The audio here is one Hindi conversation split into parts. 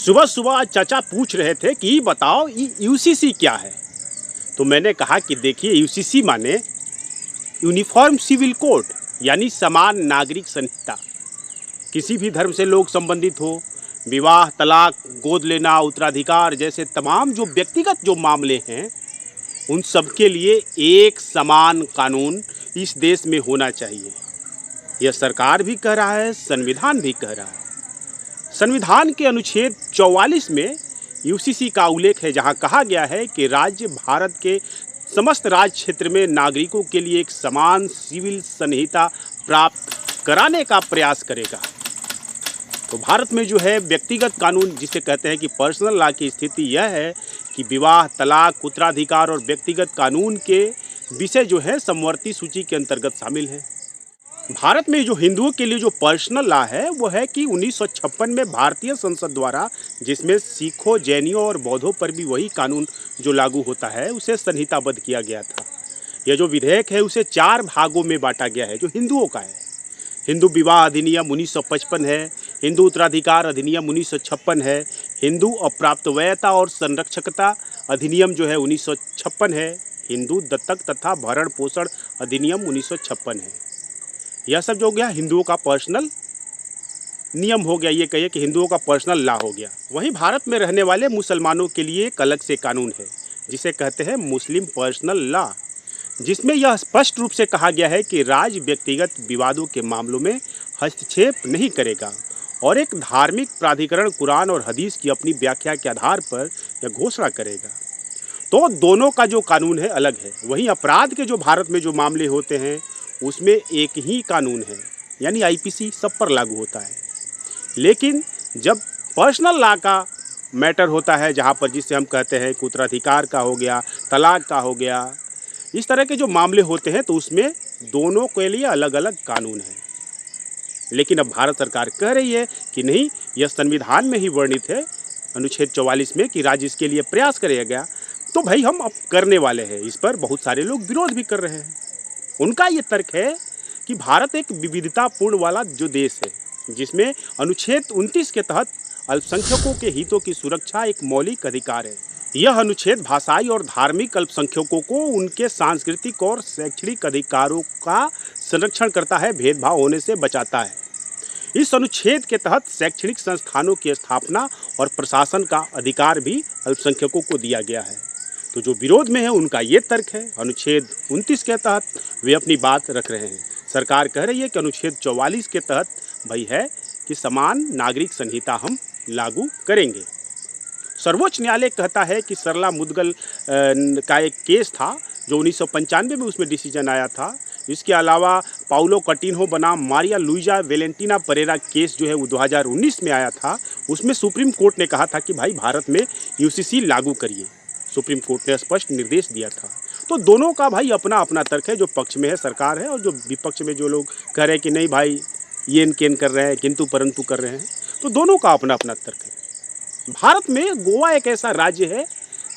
सुबह सुबह चाचा पूछ रहे थे कि बताओ यूसीसी क्या है। तो मैंने कहा कि देखिए यूसीसी माने यूनिफॉर्म सिविल कोड, यानी समान नागरिक संहिता। किसी भी धर्म से लोग संबंधित हो, विवाह, तलाक, गोद लेना, उत्तराधिकार जैसे तमाम जो व्यक्तिगत जो मामले हैं, उन सब के लिए एक समान कानून इस देश में होना चाहिए। यह सरकार भी कह रहा है, संविधान भी कह रहा है। संविधान के अनुच्छेद 44 में यूसीसी का उल्लेख है, जहां कहा गया है कि राज्य भारत के समस्त राज्य क्षेत्र में नागरिकों के लिए एक समान सिविल संहिता प्राप्त कराने का प्रयास करेगा। तो भारत में जो है व्यक्तिगत कानून जिसे कहते हैं कि पर्सनल लॉ की स्थिति यह है कि विवाह, तलाक, उत्तराधिकार और व्यक्तिगत कानून के विषय जो है समवर्ती सूची के अंतर्गत शामिल है। भारत में जो हिंदुओं के लिए जो पर्सनल लॉ है वो है कि 1956 में भारतीय संसद द्वारा, जिसमें सिखों, जैनियों और बौद्धों पर भी वही कानून जो लागू होता है, उसे संहिताबद्ध किया गया था। यह जो विधेयक है उसे 4 भागों में बांटा गया है जो हिंदुओं का है। हिंदू विवाह अधिनियम 1955 है, हिंदू उत्तराधिकार अधिनियम 1956 है, हिंदू अप्राप्तवयता और संरक्षकता अधिनियम जो है 1956 है, हिंदू दत्तक तथा भरण पोषण अधिनियम 1956 है। यह सब जो हो गया हिंदुओं का पर्सनल नियम हो गया, ये कहिए कि हिंदुओं का पर्सनल लॉ हो गया। वहीं भारत में रहने वाले मुसलमानों के लिए एक अलग से कानून है जिसे कहते हैं मुस्लिम पर्सनल लॉ, जिसमें यह स्पष्ट रूप से कहा गया है कि राज्य व्यक्तिगत विवादों के मामलों में हस्तक्षेप नहीं करेगा और एक धार्मिक प्राधिकरण कुरान और हदीस की अपनी व्याख्या के आधार पर यह घोषणा करेगा। तो दोनों का जो कानून है अलग है। वहीं अपराध के जो भारत में जो मामले होते हैं उसमें एक ही कानून है, यानी आईपीसी सब पर लागू होता है। लेकिन जब पर्सनल लॉ का मैटर होता है, जहाँ पर जिससे हम कहते हैं कि उत्तराधिकार का हो गया, तलाक का हो गया, इस तरह के जो मामले होते हैं तो उसमें दोनों के लिए अलग अलग कानून है। लेकिन अब भारत सरकार कह रही है कि नहीं, यह संविधान में ही वर्णित है अनुच्छेद 44 में कि राज्य इसके लिए प्रयास करेगा। तो भाई हम अब करने वाले हैं। इस पर बहुत सारे लोग विरोध भी कर रहे हैं। उनका ये तर्क है कि भारत एक विविधतापूर्ण वाला जो देश है, जिसमें अनुच्छेद 29 के तहत अल्पसंख्यकों के हितों की सुरक्षा एक मौलिक अधिकार है। यह अनुच्छेद भाषाई और धार्मिक अल्पसंख्यकों को उनके सांस्कृतिक और शैक्षणिक अधिकारों का संरक्षण करता है, भेदभाव होने से बचाता है। इस अनुच्छेद के तहत शैक्षणिक संस्थानों की स्थापना और प्रशासन का अधिकार भी अल्पसंख्यकों को दिया गया है। तो जो विरोध में है उनका ये तर्क है, अनुच्छेद 29 के तहत वे अपनी बात रख रहे हैं। सरकार कह रही है कि अनुच्छेद 44 के तहत भाई है कि समान नागरिक संहिता हम लागू करेंगे। सर्वोच्च न्यायालय कहता है कि सरला मुदगल का एक केस था जो 1995 में उसमें डिसीजन आया था। इसके अलावा पाउलो कटिन्हो बनाम Maria Luiza Valentina Pereira case जो है वो 2019 में आया था। उसमें सुप्रीम कोर्ट ने कहा था कि भाई भारत में यूसीसी लागू करिए। सुप्रीम कोर्ट ने स्पष्ट निर्देश दिया था। तो दोनों का भाई अपना अपना तर्क है। जो पक्ष में है सरकार है और जो विपक्ष में जो लोग कह रहे हैं कि नहीं भाई ये केन कर रहे हैं, किंतु परंतु कर रहे हैं, तो दोनों का अपना अपना तर्क है। भारत में गोवा एक ऐसा राज्य है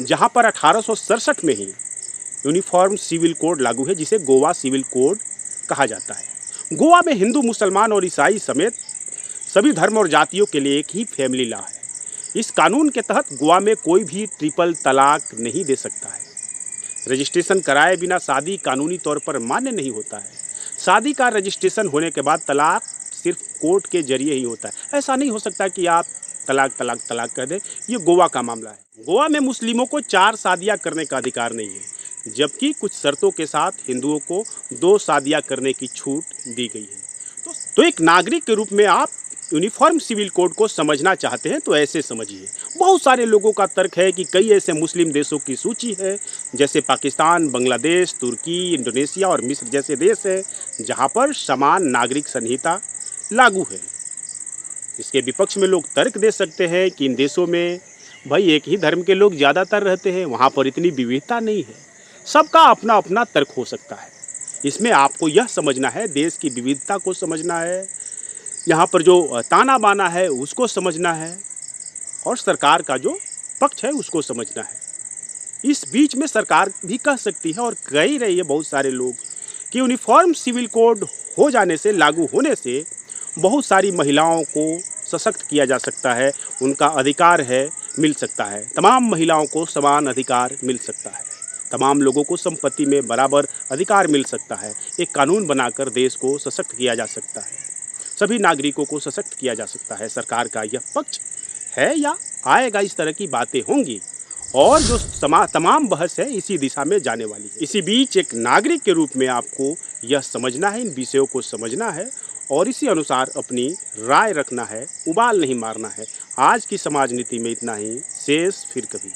जहां पर 1867 में ही यूनिफॉर्म सिविल कोड लागू है, जिसे गोवा सिविल कोड कहा जाता है। गोवा में हिंदू, मुसलमान और ईसाई समेत सभी धर्म और जातियों के लिए एक ही फैमिली लॉ है। इस कानून के तहत गोवा में कोई भी ट्रिपल तलाक नहीं दे सकता है। रजिस्ट्रेशन कराए बिना शादी कानूनी तौर पर मान्य नहीं होता है। शादी का रजिस्ट्रेशन होने के बाद तलाक सिर्फ कोर्ट के जरिए ही होता है। ऐसा नहीं हो सकता कि आप तलाक तलाक तलाक कह दें। ये गोवा का मामला है। गोवा में मुस्लिमों को 4 शादियां करने का अधिकार नहीं है, जबकि कुछ शर्तों के साथ हिंदुओं को 2 शादियां करने की छूट दी गई है। तो एक नागरिक के रूप में आप यूनिफॉर्म सिविल कोड को समझना चाहते हैं तो ऐसे समझिए। बहुत सारे लोगों का तर्क है कि कई ऐसे मुस्लिम देशों की सूची है, जैसे पाकिस्तान, बांग्लादेश, तुर्की, इंडोनेशिया और मिस्र जैसे देश है, जहां पर समान नागरिक संहिता लागू है। इसके विपक्ष में लोग तर्क दे सकते हैं कि इन देशों में भाई एक ही धर्म के लोग ज़्यादातर रहते हैं, वहाँ पर इतनी विविधता नहीं है। सबका अपना अपना तर्क हो सकता है। इसमें आपको यह समझना है, देश की विविधता को समझना है, यहाँ पर जो ताना बाना है उसको समझना है, और सरकार का जो पक्ष है उसको समझना है। इस बीच में सरकार भी कह सकती है और कह ही रही है बहुत सारे लोग कि यूनिफॉर्म सिविल कोड हो जाने से, लागू होने से बहुत सारी महिलाओं को सशक्त किया जा सकता है, उनका अधिकार है मिल सकता है। तमाम महिलाओं को समान अधिकार मिल सकता है, तमाम लोगों को संपत्ति में बराबर अधिकार मिल सकता है। एक कानून बनाकर देश को सशक्त किया जा सकता है, सभी नागरिकों को सशक्त किया जा सकता है। सरकार का यह पक्ष है या आएगा, इस तरह की बातें होंगी और जो तमाम बहस है इसी दिशा में जाने वाली है। इसी बीच एक नागरिक के रूप में आपको यह समझना है, इन विषयों को समझना है और इसी अनुसार अपनी राय रखना है, उबाल नहीं मारना है। आज की समाज नीति में इतना ही, शेष फिर कभी।